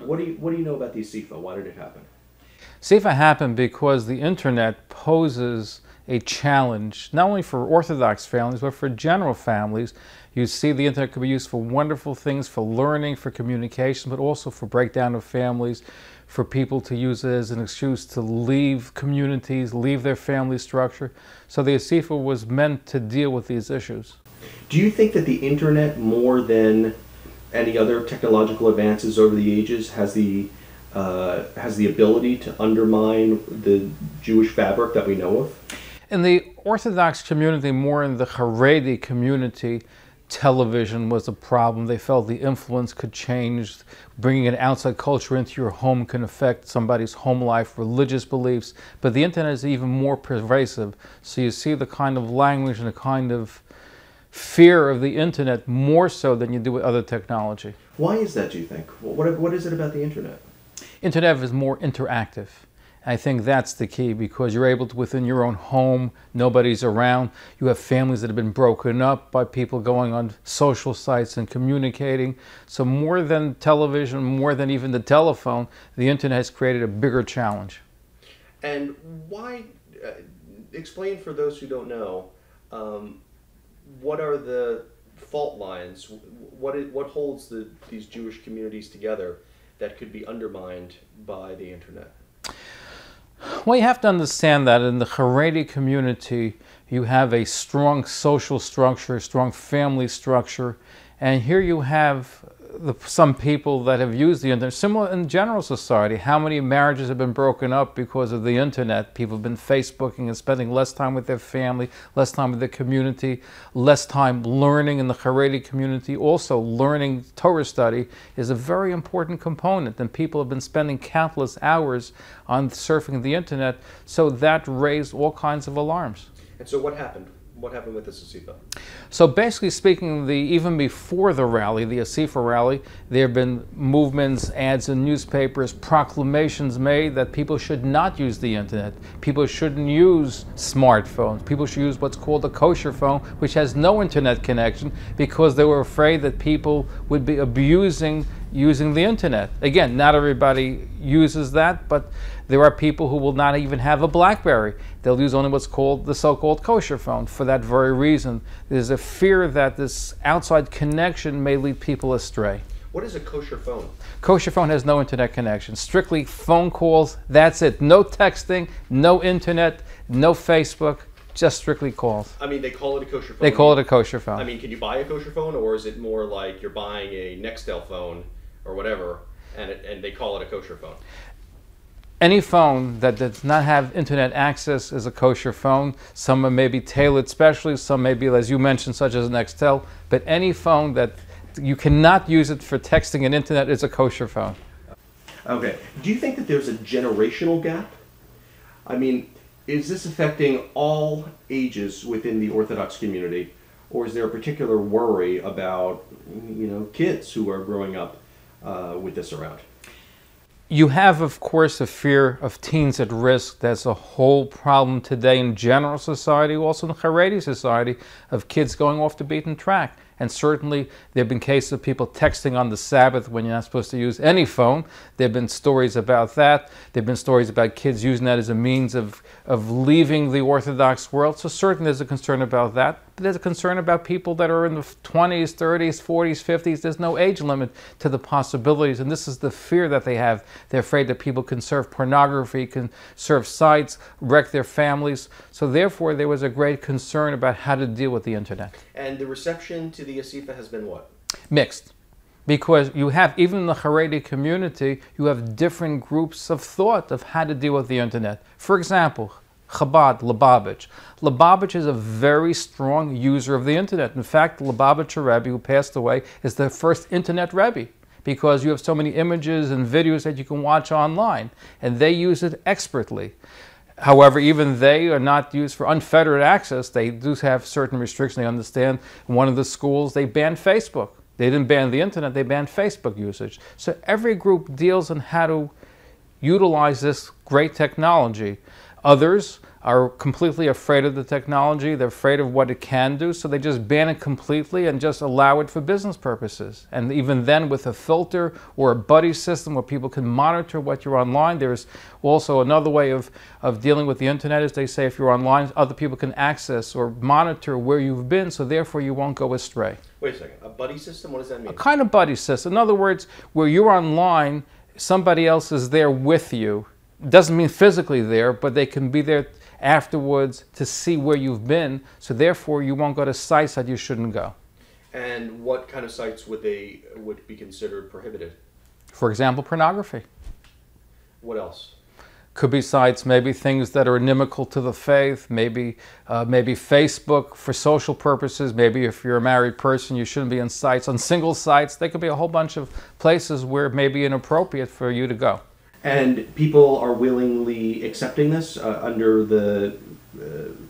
What do you know about the ASIFA? Why did it happen? CIFA happened because the internet poses a challenge, not only for Orthodox families, but for general families. You see the internet could be used for wonderful things, for learning, for communication, but also for breakdown of families, for people to use it as an excuse to leave communities, leave their family structure. So the ASIFA was meant to deal with these issues. Do you think that the internet, more than any other technological advances over the ages, has the ability to undermine the Jewish fabric that we know of? In the Orthodox community, more in the Haredi community, television was a problem. They felt the influence could change. Bringing an outside culture into your home can affect somebody's home life, religious beliefs. But the internet is even more pervasive. So you see the kind of language and the kind of fear of the internet more so than you do with other technology. Why is that, do you think? What is it about the internet? Internet is more interactive. I think that's the key, because you're able to, within your own home, nobody's around. You have families that have been broken up by people going on social sites and communicating. So more than television, more than even the telephone, the internet has created a bigger challenge. And why, explain for those who don't know, what are the fault lines? What holds these Jewish communities together that could be undermined by the internet? Well, you have to understand that in the Haredi community, you have a strong social structure, a strong family structure, and here you have some people that have used the internet. Similar in general society, how many marriages have been broken up because of the internet? People have been Facebooking and spending less time with their family, less time with their community, less time learning in the Haredi community. Also, learning Torah study is a very important component, and people have been spending countless hours on surfing the internet, so that raised all kinds of alarms. And so what happened? What happened with this ASIFA? So basically speaking, even before the rally, the ASIFA rally, there have been movements, ads in newspapers, proclamations made that people should not use the internet. People shouldn't use smartphones. People should use what's called a kosher phone, which has no internet connection, because they were afraid that people would be abusing using the internet. Again, not everybody uses that, but there are people who will not even have a BlackBerry. They'll use only what's called the so-called kosher phone. For that very reason, there's a fear that this outside connection may lead people astray. What is a kosher phone? Kosher phone has no internet connection. Strictly phone calls, that's it. No texting, no internet, no Facebook, just strictly calls. I mean, they call it a kosher phone. They call it a kosher phone. I mean, can you buy a kosher phone, or is it more like you're buying a Nextel phone or whatever, and they call it a kosher phone? Any phone that does not have internet access is a kosher phone. Some may be tailored specially, some may be, as you mentioned, such as an Nextel, but any phone that you cannot use it for texting and internet is a kosher phone. Okay. Do you think that there's a generational gap? I mean, is this affecting all ages within the Orthodox community, or is there a particular worry about, kids who are growing up with this around? You have, of course, a fear of teens at risk. That's a whole problem today in general society, also in the Haredi society, of kids going off the beaten track. And certainly there have been cases of people texting on the Sabbath when you're not supposed to use any phone. There have been stories about that. There have been stories about kids using that as a means of leaving the Orthodox world. So certainly there's a concern about that. But there's a concern about people that are in the 20s, 30s, 40s, 50s. There's no age limit to the possibilities. And this is the fear that they have. They're afraid that people can surf pornography, can surf sites, wreck their families. So therefore there was a great concern about how to deal with the internet. And the reception to the ASIFA has been what? Mixed. Because you have, even in the Haredi community, you have different groups of thought of how to deal with the internet. For example, Chabad, Lubavitch. Lubavitch is a very strong user of the internet. In fact, the Lubavitcher Rebbe, who passed away, is the first internet Rebbe, because you have so many images and videos that you can watch online, and they use it expertly. However, even they are not used for unfettered access. They do have certain restrictions. They understand. In one of the schools, they banned Facebook. They didn't ban the internet, they banned Facebook usage. So every group deals on how to utilize this great technology. Others are completely afraid of the technology. They're afraid of what it can do, so they just ban it completely and just allow it for business purposes. And even then, with a filter or a buddy system where people can monitor what you're online, there's also another way of dealing with the internet is they say if you're online, other people can access or monitor where you've been, so therefore you won't go astray. Wait a second, a buddy system? What does that mean? A kind of buddy system. In other words, where you're online, somebody else is there with you. Doesn't mean physically there, but they can be there afterwards to see where you've been, so therefore you won't go to sites that you shouldn't go. And what kind of sites would be considered prohibited? For example, pornography. What else? Could be sites, maybe things that are inimical to the faith, maybe Facebook for social purposes, maybe if you're a married person you shouldn't be on sites, on single sites. There could be a whole bunch of places where it may be inappropriate for you to go. And people are willingly accepting this under the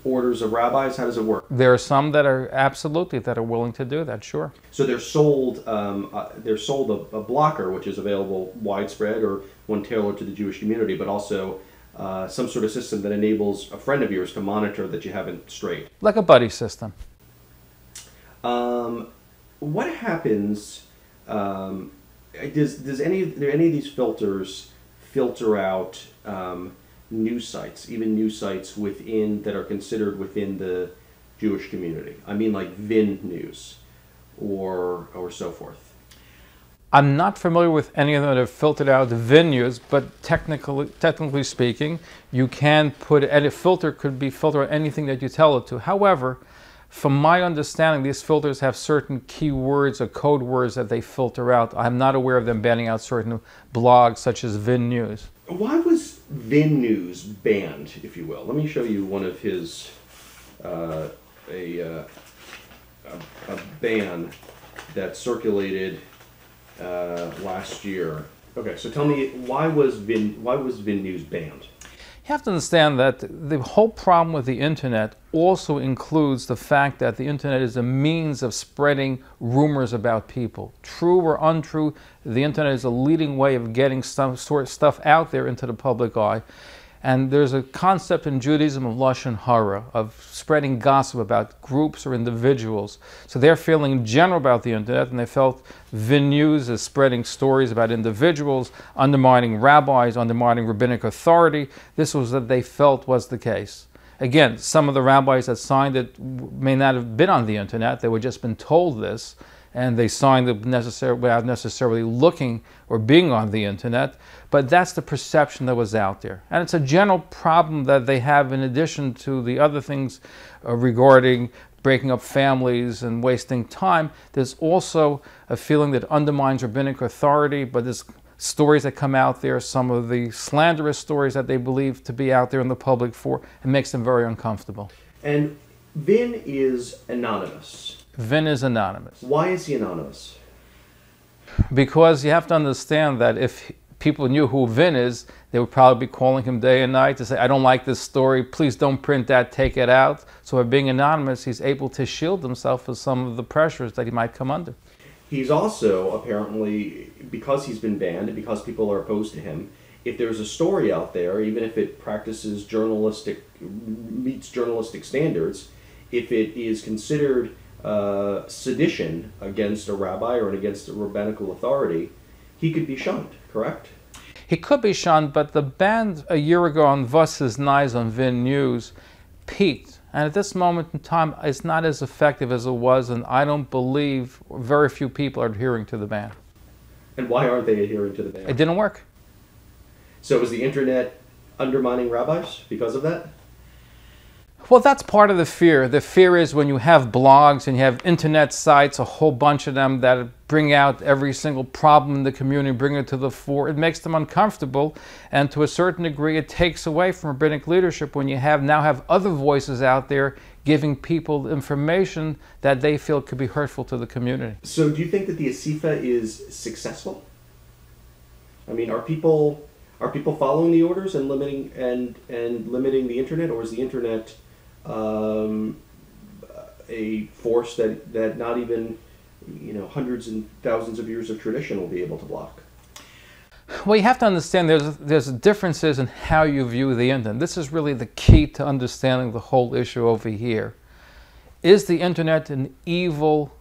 orders of rabbis? How does it work? There are some that are absolutely that are willing to do that, sure. So they're sold a blocker, which is available widespread, or one tailored to the Jewish community, but also some sort of system that enables a friend of yours to monitor that you haven't strayed. Like a buddy system. What happens? Does any of these filters filter out news sites, even news sites that are considered within the Jewish community? I mean, like VIN news or so forth. I'm not familiar with any of them that have filtered out the venues, but technically speaking, you can put, and a filter could be filter anything that you tell it to. However, from my understanding, these filters have certain keywords or code words that they filter out. I'm not aware of them banning out certain blogs such as VIN News. Why was VIN News banned, if you will? Let me show you one of his, a ban that circulated last year. Okay, so tell me, why was VIN News banned? You have to understand that the whole problem with the internet also includes the fact that the internet is a means of spreading rumors about people. True or untrue, the internet is a leading way of getting some sort of stuff out there into the public eye. And there's a concept in Judaism of lashon hara, of spreading gossip about groups or individuals. So they're feeling general about the internet, and they felt VIN News is spreading stories about individuals, undermining rabbis, undermining rabbinic authority. This was what they felt was the case. Again, some of the rabbis that signed it may not have been on the internet. They were just been told this, and they signed it without necessarily looking or being on the internet. But that's the perception that was out there. And it's a general problem that they have in addition to the other things regarding breaking up families and wasting time. There's also a feeling that undermines rabbinic authority, but there's stories that come out there, some of the slanderous stories that they believe to be out there in the public for, it makes them very uncomfortable. And VIN is anonymous. VIN is anonymous. Why is he anonymous? Because you have to understand that if people knew who VIN is, they would probably be calling him day and night to say, I don't like this story, please don't print that, take it out. So by being anonymous, he's able to shield himself from some of the pressures that he might come under. He's also, apparently, because he's been banned and because people are opposed to him, if there's a story out there, even if it meets journalistic standards, if it is considered sedition against a rabbi or against a rabbinical authority, he could be shunned, correct? He could be shunned, but the ban a year ago on Vos's Nice on VIN News peaked. And at this moment in time, it's not as effective as it was, and I don't believe very few people are adhering to the ban. And why aren't they adhering to the ban? It didn't work. So is the internet undermining rabbis because of that? Well, that's part of the fear. The fear is when you have blogs and you have internet sites, a whole bunch of them that bring out every single problem in the community, bring it to the fore, it makes them uncomfortable. And to a certain degree, it takes away from rabbinic leadership when you now have other voices out there giving people information that they feel could be hurtful to the community. So do you think that the Asifa is successful? I mean, are people following the orders and limiting the internet, or is the internet a force that not even hundreds and thousands of years of tradition will be able to block? Well, you have to understand there's differences in how you view the internet. This is really the key to understanding the whole issue over here. Is the internet an evil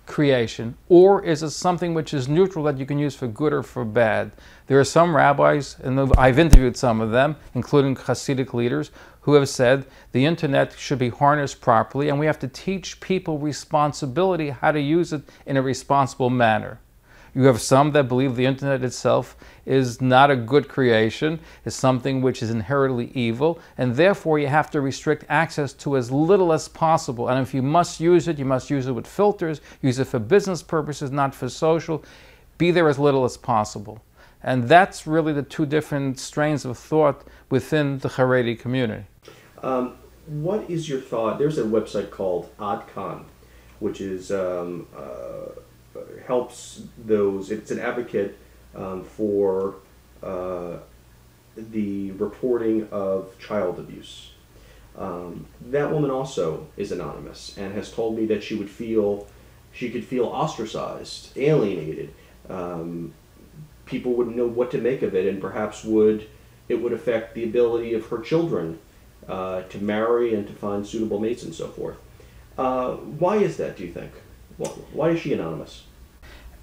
creation, or is it something which is neutral that you can use for good or for bad? There are some rabbis, and I've interviewed some of them, including Hasidic leaders, who have said the internet should be harnessed properly, and we have to teach people responsibility, how to use it in a responsible manner. You have some that believe the internet itself is not a good creation, is something which is inherently evil, and therefore you have to restrict access to as little as possible. And if you must use it, you must use it with filters, use it for business purposes, not for social. Be there as little as possible. And that's really the two different strains of thought within the Haredi community. What is your thought? There's a website called Adkan, which is helps those. It's an advocate for the reporting of child abuse. That woman also is anonymous and has told me that she could feel ostracized, alienated. People wouldn't know what to make of it, and perhaps it would affect the ability of her children to marry and to find suitable mates and so forth. Why is that, do you think? Why is she anonymous?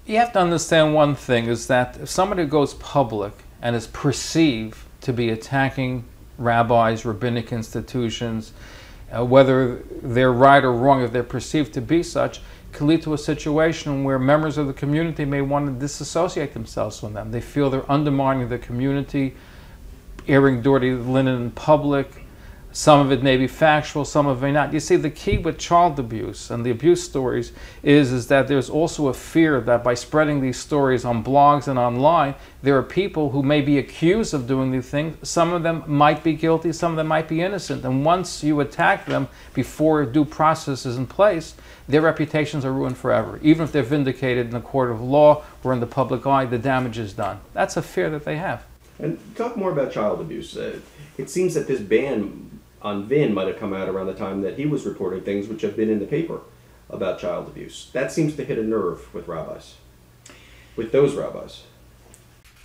You have to understand one thing, is that if somebody goes public and is perceived to be attacking rabbis, rabbinic institutions, whether they're right or wrong, if they're perceived to be such, can lead to a situation where members of the community may want to disassociate themselves from them. They feel they're undermining the community, airing dirty linen in public. Some of it may be factual, some of it may not. You see, the key with child abuse and the abuse stories is that there's also a fear that by spreading these stories on blogs and online, there are people who may be accused of doing these things. Some of them might be guilty, some of them might be innocent. And once you attack them before due process is in place, their reputations are ruined forever. Even if they're vindicated in a court of law or in the public eye, the damage is done. That's a fear that they have. And talk more about child abuse. It seems that this ban on Vin might have come out around the time that he was reporting things which have been in the paper about child abuse. That seems to hit a nerve with rabbis, with those rabbis.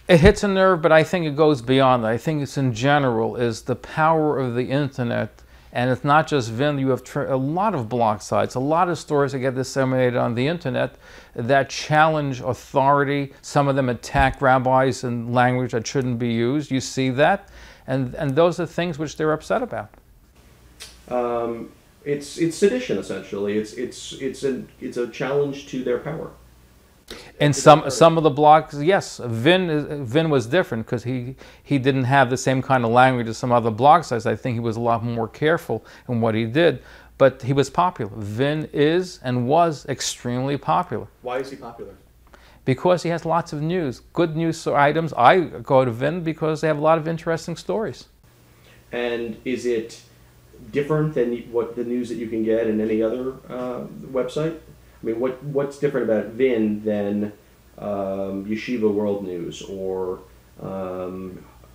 It hits a nerve, but I think it goes beyond that. I think it's in general is the power of the internet, and it's not just Vin. You have a lot of blog sites, a lot of stories that get disseminated on the internet that challenge authority. Some of them attack rabbis in language that shouldn't be used. You see that, and those are things which they're upset about. It's sedition, essentially. It's a challenge to their power. And some of the blogs, yes, Vin was different because he didn't have the same kind of language as some other blog sites. I think he was a lot more careful in what he did, but he was popular. Vin is and was extremely popular. Why is he popular? Because he has lots of news, good news items. I go to Vin because they have a lot of interesting stories. And is it different than what the news that you can get in any other website? I mean, what's different about Vin than Yeshiva World News or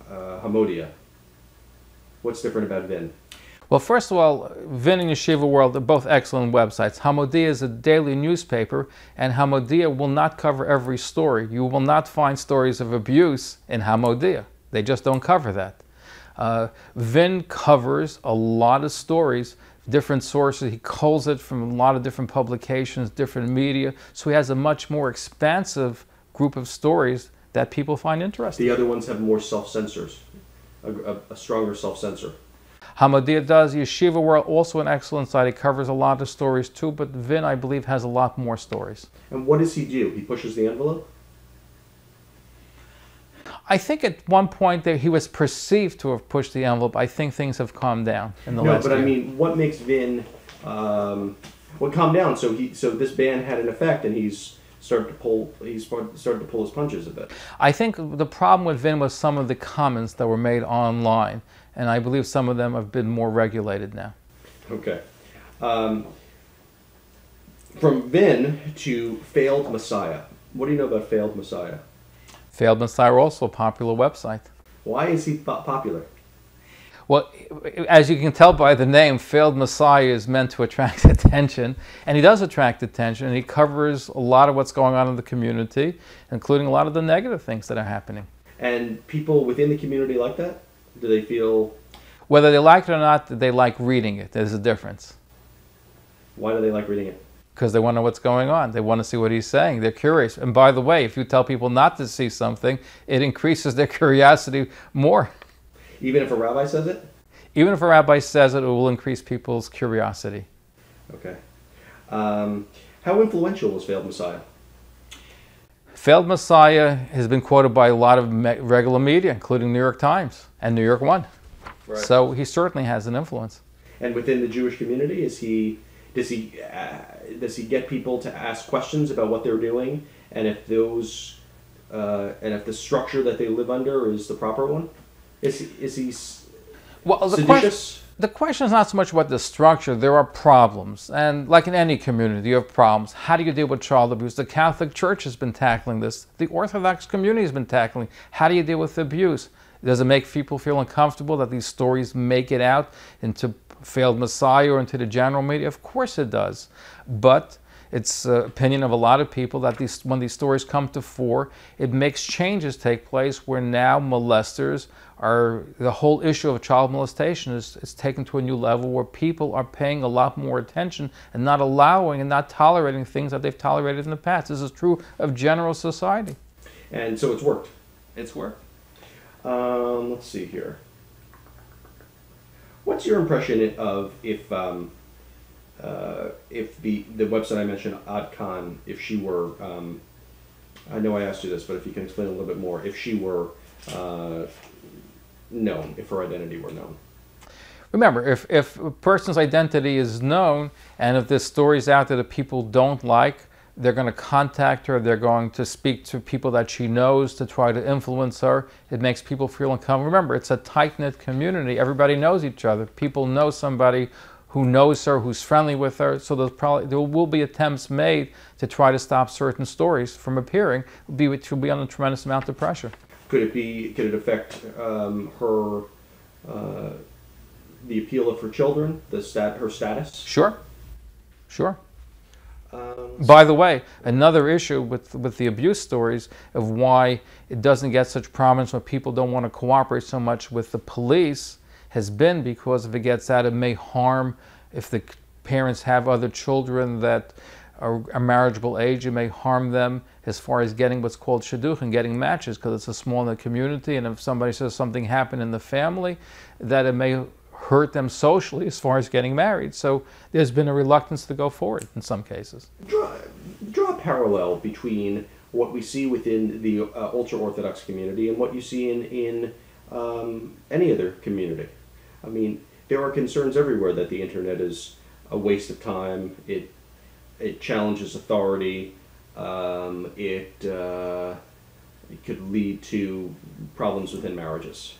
Hamodia? What's different about Vin? Well, first of all, Vin and Yeshiva World are both excellent websites. Hamodia is a daily newspaper, and Hamodia will not cover every story. You will not find stories of abuse in Hamodia. They just don't cover that. Vin covers a lot of stories, different sources. He culls it from a lot of different publications, different media. So he has a much more expansive group of stories that people find interesting. The other ones have more self-censors, a stronger self-censor. Hamodia does. Yeshiva World, also an excellent site. It covers a lot of stories too, but Vin, I believe, has a lot more stories. And what does he do? He pushes the envelope? I think at one point that he was perceived to have pushed the envelope. I think things have calmed down in the last year. No, but I mean, what makes Vin, calm down? So this ban had an effect, and he's started to pull his punches a bit. I think the problem with Vin was some of the comments that were made online, and I believe some of them have been more regulated now. Okay. From Vin to Failed Messiah. What do you know about Failed Messiah? Failed Messiah, also a popular website. Why is he popular? Well, as you can tell by the name, Failed Messiah is meant to attract attention, and he does attract attention, and he covers a lot of what's going on in the community, including a lot of the negative things that are happening. And people within the community like that? Do they feel... Whether they like it or not, they like reading it. There's a difference. Why do they like reading it? Because they want to know what's going on. They want to see what he's saying. They're curious. And by the way, if you tell people not to see something, it increases their curiosity more. Even if a rabbi says it? Even if a rabbi says it, it will increase people's curiosity. Okay. How influential was Failed Messiah? Failed Messiah has been quoted by a lot of regular media, including New York Times and New York 1. Right. So he certainly has an influence. And within the Jewish community, does he get people to ask questions about what they're doing, and if those and if the structure that they live under is the proper one? Is he seditious? The question is not so much about the structure. There are problems, and like in any community, you have problems. How do you deal with child abuse? The Catholic Church has been tackling this. The Orthodox community has been tackling. How do you deal with abuse? Does it make people feel uncomfortable that these stories make it out into Failed Messiah or into the general media? Of course it does. But it's the opinion of a lot of people that when these stories come to fore, it makes changes take place where now molesters the whole issue of child molestation is taken to a new level where people are paying a lot more attention and not allowing and not tolerating things that they've tolerated in the past. This is true of general society. And so it's worked. It's worked. Let's see here. What's your impression of if the website I mentioned, Adkan, if she were, I know I asked you this, but if you can explain a little bit more, if she were known, if her identity were known? Remember, if a person's identity is known, and if this story's out there that people don't like, they're going to contact her, they're going to speak to people that she knows to try to influence her. It makes people feel uncomfortable. Remember, it's a tight-knit community. Everybody knows each other. People know somebody who knows her, who's friendly with her, so there will be attempts made to try to stop certain stories from appearing, which will be under a tremendous amount of pressure. Could it affect her, the appeal of her children, her status? Sure. By the way, another issue with the abuse stories of why it doesn't get such prominence when people don't want to cooperate so much with the police has been because if it gets out, it may harm, if the parents have other children that are a marriageable age, it may harm them as far as getting what's called shidduch and getting matches, because it's a small community, and if somebody says something happened in the family, that it may hurt them socially as far as getting married. So there's been a reluctance to go forward in some cases. Draw a parallel between what we see within the ultra-Orthodox community and what you see in any other community. I mean, there are concerns everywhere that the internet is a waste of time. It challenges authority. It could lead to problems within marriages.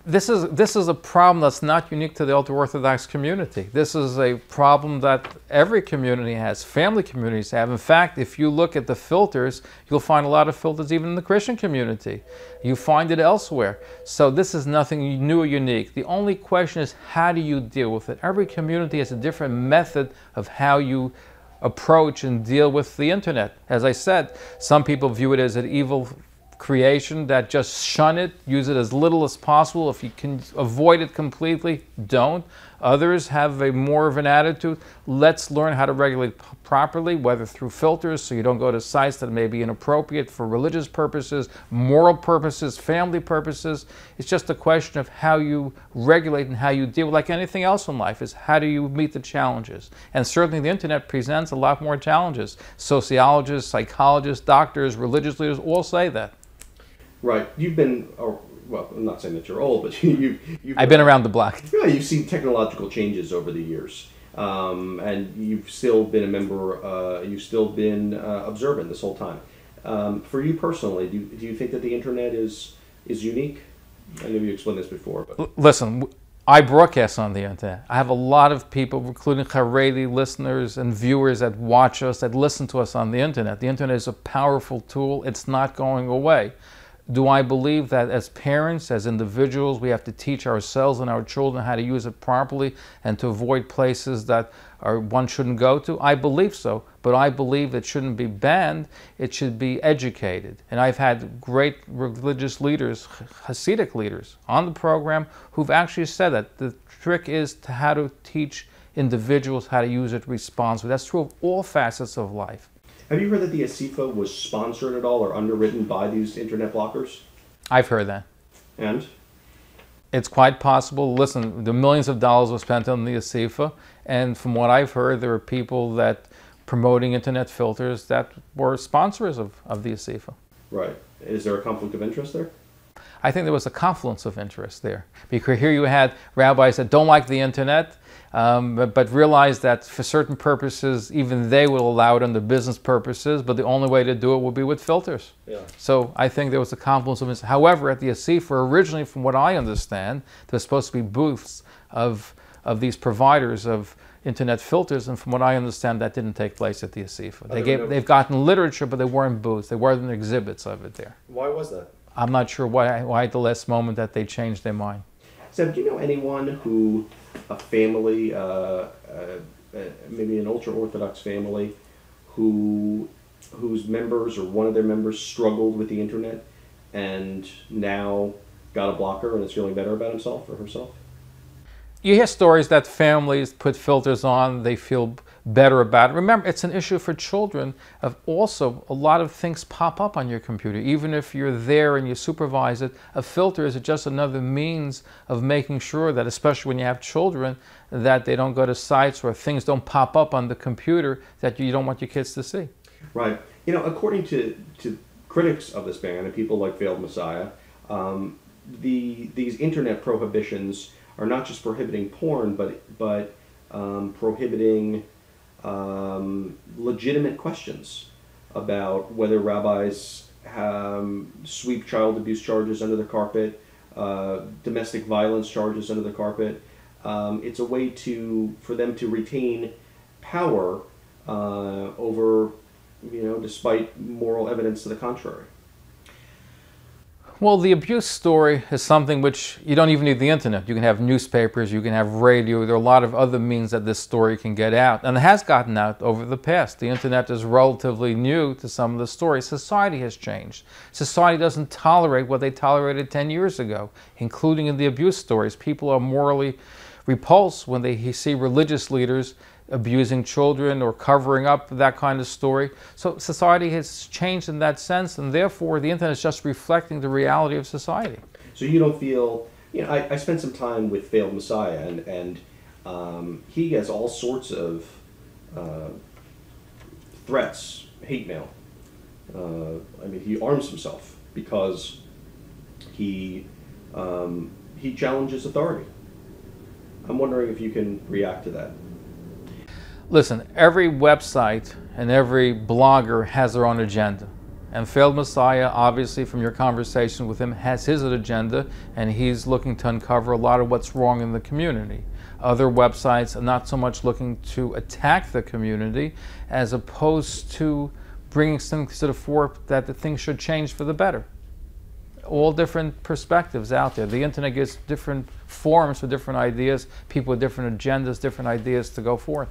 This is a problem that's not unique to the ultra-Orthodox community. This is a problem that every community has, family communities have. In fact, if you look at the filters, you'll find a lot of filters even in the Christian community. You find it elsewhere. So this is nothing new or unique. The only question is, how do you deal with it? Every community has a different method of how you approach and deal with the internet. As I said, some people view it as an evil creation that just shun it, use it as little as possible. If you can avoid it completely, don't. Others have more of an attitude, let's learn how to regulate properly, whether through filters so you don't go to sites that may be inappropriate for religious purposes, moral purposes, family purposes. It's just a question of how you regulate and how you deal with, like anything else in life, is how do you meet the challenges. And certainly the internet presents a lot more challenges. Sociologists, psychologists, doctors, religious leaders all say that. Right. You've been, well, I'm not saying that you're old, but I've been around the block. Yeah, you've seen technological changes over the years. And you've still been a member, you've still been observant this whole time. For you personally, do you think that the internet is unique? I know you explained this before. But. Listen, I broadcast on the internet. I have a lot of people, including Haredi listeners and viewers that watch us, that listen to us on the internet. The internet is a powerful tool. It's not going away. Do I believe that as parents, as individuals, we have to teach ourselves and our children how to use it properly and to avoid places that one shouldn't go to? I believe so, but I believe it shouldn't be banned, it should be educated. And I've had great religious leaders, Hasidic leaders, on the program who've actually said that the trick is to how to teach individuals how to use it responsibly. That's true of all facets of life. Have you heard that the ASIFA was sponsored at all or underwritten by these internet blockers? I've heard that. And? It's quite possible. Listen, the millions of dollars were spent on the ASIFA, and from what I've heard, there were people that promoting internet filters that were sponsors of the ASIFA. Right. Is there a conflict of interest there? I think there was a confluence of interest there. Because here you had rabbis that don't like the internet, but realize that for certain purposes, even they will allow it under business purposes, but the only way to do it would be with filters. Yeah. So I think there was a confluence of interest. However, at the ASIFA, originally, from what I understand, there was supposed to be booths of these providers of internet filters, and from what I understand, that didn't take place at the ASIFA. They've gotten literature, but they weren't booths. They weren't exhibits of it there. Why was that? I'm not sure why at the last moment that they changed their mind. Zev, do you know anyone who, a family, maybe an ultra-Orthodox family, whose members or one of their members struggled with the internet and now got a blocker and is feeling better about himself or herself? You hear stories that families put filters on, they feel better about it. Remember, it's an issue for children of also a lot of things pop up on your computer. Even if you're there and you supervise it, a filter is just another means of making sure that, especially when you have children, that they don't go to sites or things don't pop up on the computer that you don't want your kids to see. Right. You know, according to critics of this ban and people like Veiled Messiah, these internet prohibitions are not just prohibiting porn, but prohibiting legitimate questions about whether rabbis sweep child abuse charges under the carpet, domestic violence charges under the carpet. It's a way for them to retain power over, despite moral evidence to the contrary. Well, the abuse story is something which you don't even need the internet. You can have newspapers, you can have radio, there are a lot of other means that this story can get out. And it has gotten out over the past. The internet is relatively new to some of the stories. Society has changed. Society doesn't tolerate what they tolerated 10 years ago, including in the abuse stories. People are morally repulsed when they see religious leaders abusing children or covering up that kind of story. So society has changed in that sense, and therefore the internet is just reflecting the reality of society. So you don't feel, I spent some time with Veiled Messiah, and he has all sorts of threats, hate mail. He arms himself because he challenges authority. I'm wondering if you can react to that. Listen, every website and every blogger has their own agenda. And Veiled Messiah, obviously from your conversation with him, has his agenda, and he's looking to uncover a lot of what's wrong in the community. Other websites are not so much looking to attack the community as opposed to bringing things to the fore that the things should change for the better. All different perspectives out there. The internet gives different forums for different ideas, people with different agendas, different ideas to go forth.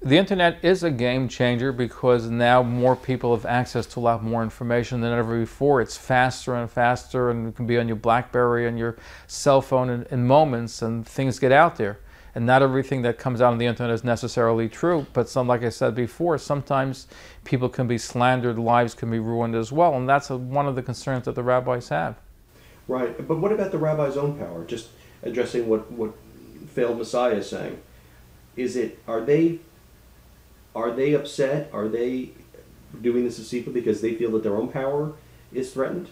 The internet is a game changer because now more people have access to a lot more information than ever before. It's faster and faster, and it can be on your BlackBerry and your cell phone in moments, and things get out there. And not everything that comes out on the internet is necessarily true, but like I said before, sometimes people can be slandered, lives can be ruined as well, and that's one of the concerns that the rabbis have. Right, but what about the rabbi's own power? Just addressing what Veiled Messiah is saying. Are they upset? Are they doing this ASIFA because they feel that their own power is threatened?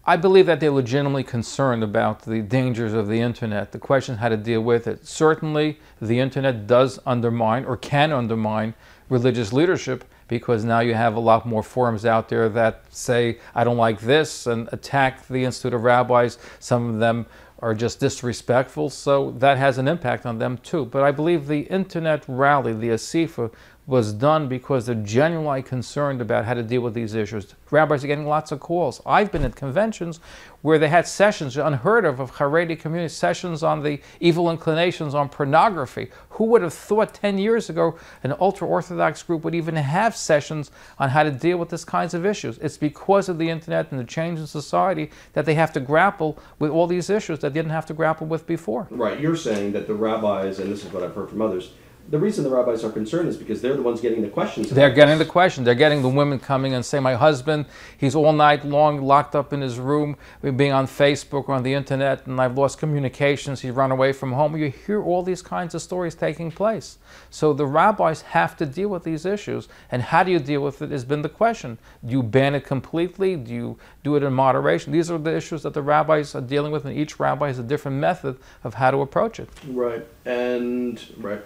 I believe that they're legitimately concerned about the dangers of the internet. The question is how to deal with it. Certainly, the internet does undermine or can undermine religious leadership, because now you have a lot more forums out there that say, I don't like this, and attack the Institute of Rabbis. Some of them are just disrespectful, so that has an impact on them too. But I believe the internet rally, the ASIFA, was done because they're genuinely concerned about how to deal with these issues. Rabbis are getting lots of calls. I've been at conventions where they had sessions, unheard of Haredi community, sessions on the evil inclinations on pornography. Who would have thought 10 years ago an ultra-Orthodox group would even have sessions on how to deal with these kinds of issues? It's because of the internet and the change in society that they have to grapple with all these issues that they didn't have to grapple with before. Right, you're saying that the rabbis, and this is what I've heard from others, the reason the rabbis are concerned is because they're the ones getting the questions. They're getting the questions. They're getting the women coming and saying, my husband, he's all night long locked up in his room, being on Facebook or on the internet, and I've lost communications, he's run away from home. You hear all these kinds of stories taking place. So the rabbis have to deal with these issues. And how do you deal with it has been the question. Do you ban it completely? Do you do it in moderation? These are the issues that the rabbis are dealing with, and each rabbi has a different method of how to approach it. Right, and right.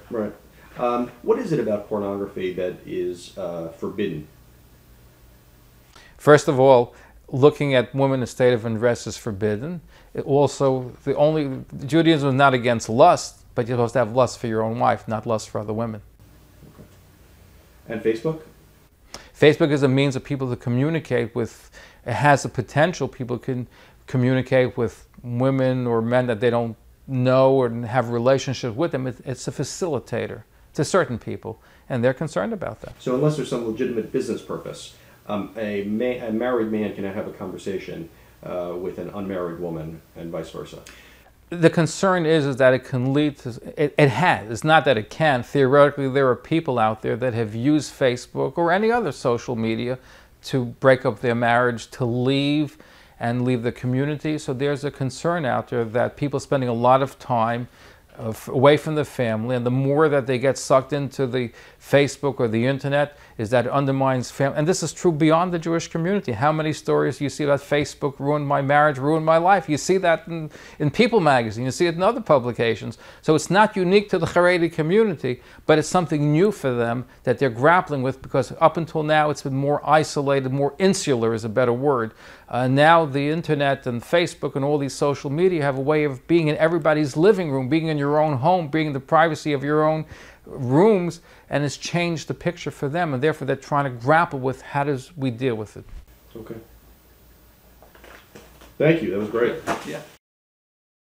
What is it about pornography that is forbidden? First of all, looking at women in a state of undress is forbidden. Judaism is not against lust, but you're supposed to have lust for your own wife, not lust for other women. Okay. And Facebook? Facebook is a means of people to communicate with. It has the potential people can communicate with women or men that they don't know or have a relationship with them. It's a facilitator to certain people, and they're concerned about that. So unless there's some legitimate business purpose, a married man cannot have a conversation with an unmarried woman and vice versa. The concern is that it can lead to, it has, it's not that it can. Theoretically, there are people out there that have used Facebook or any other social media to break up their marriage, to leave and leave the community. So there's a concern out there that people spending a lot of time away from the family, and the more that they get sucked into the Facebook or the internet, is that it undermines family. And this is true beyond the Jewish community. How many stories you see about Facebook ruined my marriage, ruined my life? You see that in People magazine, you see it in other publications. So it's not unique to the Haredi community, but it's something new for them that they're grappling with, because up until now it's been more isolated, more insular is a better word. Now the internet and Facebook and all these social media have a way of being in everybody's living room, being in your own home, being in the privacy of your own rooms, and it's changed the picture for them, and therefore they're trying to grapple with how does we deal with it. Okay. Thank you. That was great. Yeah.